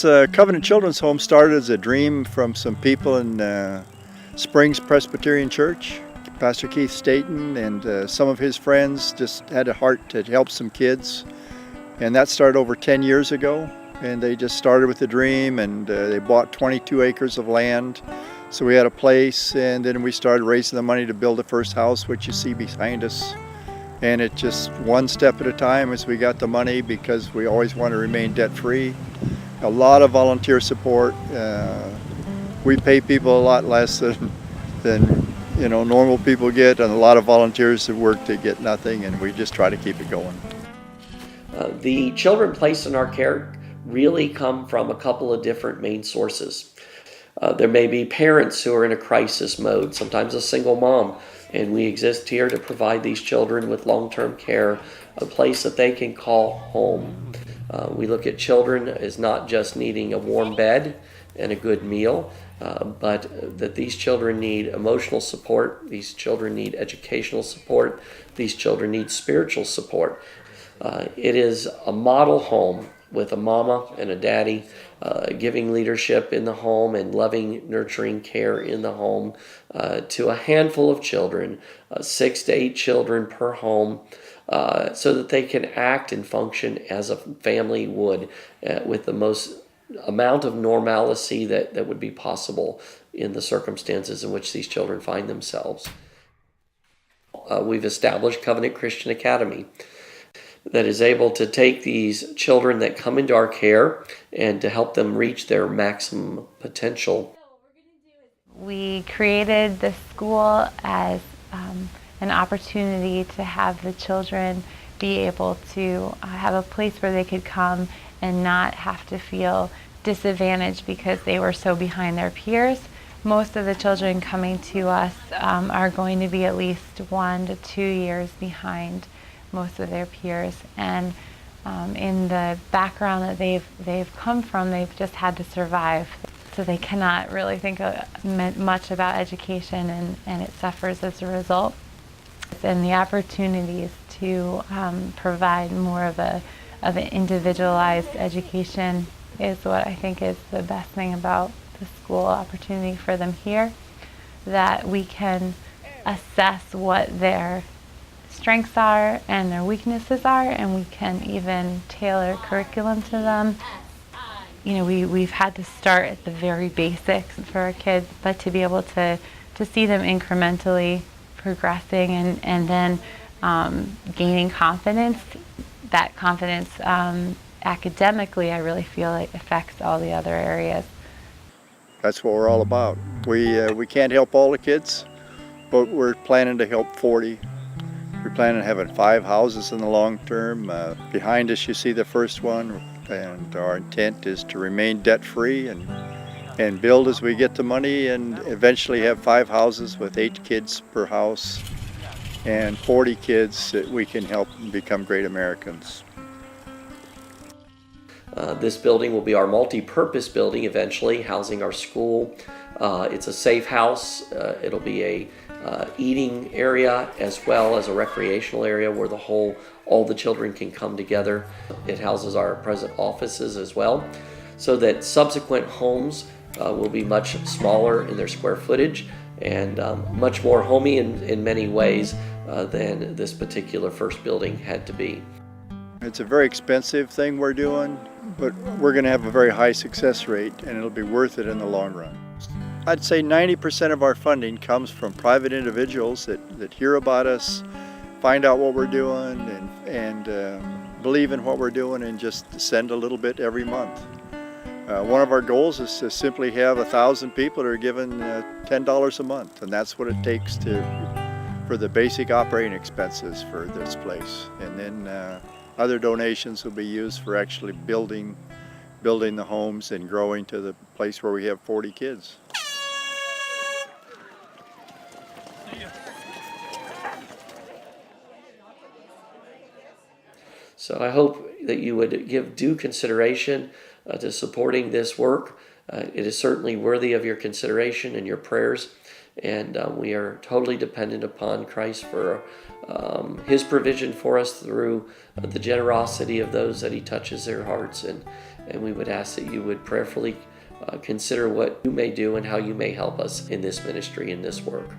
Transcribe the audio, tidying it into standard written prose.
Covenant Children's Home started as a dream from some people in Springs Presbyterian Church. Pastor Keith Staten and some of his friends just had a heart to help some kids. And that started over 10 years ago. And they just started with the dream, and they bought 22 acres of land. So we had a place, and then we started raising the money to build the first house, which you see behind us. And it just one step at a time as we got the money, because we always want to remain debt-free. A lot of volunteer support. We pay people a lot less than normal people get, and a lot of volunteers that work to get nothing, and we just try to keep it going. The children placed in our care really come from a couple of different main sources. There may be parents who are in a crisis mode, sometimes a single mom, and we exist here to provide these children with long-term care, a place that they can call home. We look at children as not just needing a warm bed and a good meal, but that these children need emotional support, these children need educational support, these children need spiritual support. It is a model home with a mama and a daddy giving leadership in the home and loving, nurturing care in the home to a handful of children, 6 to 8 children per home, so that they can act and function as a family would with the most amount of normalcy that would be possible in the circumstances in which these children find themselves. We've established Covenant Christian Academy that is able to take these children that come into our care and to help them reach their maximum potential. We created the school as an opportunity to have the children be able to have a place where they could come and not have to feel disadvantaged because they were so behind their peers. Most of the children coming to us are going to be at least 1 to 2 years behind most of their peers, and in the background that they've come from, they've just had to survive. So they cannot really think much about education, and it suffers as a result. And the opportunities to provide more of an individualized education is what I think is the best thing about the school opportunity for them here, that we can assess what their strengths are and their weaknesses are, and we can even tailor curriculum to them. We've had to start at the very basics for our kids, but to be able to see them incrementally progressing and then gaining confidence, that confidence academically, I really feel like affects all the other areas. That's what we're all about. We can't help all the kids, but we're planning to help 40. We're planning on having 5 houses in the long term. Behind us you see the first one, and our intent is to remain debt-free and build as we get the money, and eventually have 5 houses with 8 kids per house and 40 kids that we can help become great Americans. This building will be our multi-purpose building eventually, housing our school. It's a safe house. It'll be a eating area as well as a recreational area where all the children can come together. It houses our present offices as well, so that subsequent homes will be much smaller in their square footage and much more homey in many ways than this particular first building had to be. It's a very expensive thing we're doing, but we're going to have a very high success rate, and it'll be worth it in the long run. I'd say 90% of our funding comes from private individuals that hear about us, find out what we're doing, and believe in what we're doing, and just send a little bit every month. One of our goals is to simply have 1,000 people that are given $10 a month, and that's what it takes for the basic operating expenses for this place. And then other donations will be used for actually building the homes and growing to the place where we have 40 kids. So I hope that you would give due consideration to supporting this work. It is certainly worthy of your consideration and your prayers. and we are totally dependent upon Christ for His provision for us through the generosity of those that He touches their hearts. And we would ask that you would prayerfully consider what you may do and how you may help us in this ministry, in this work.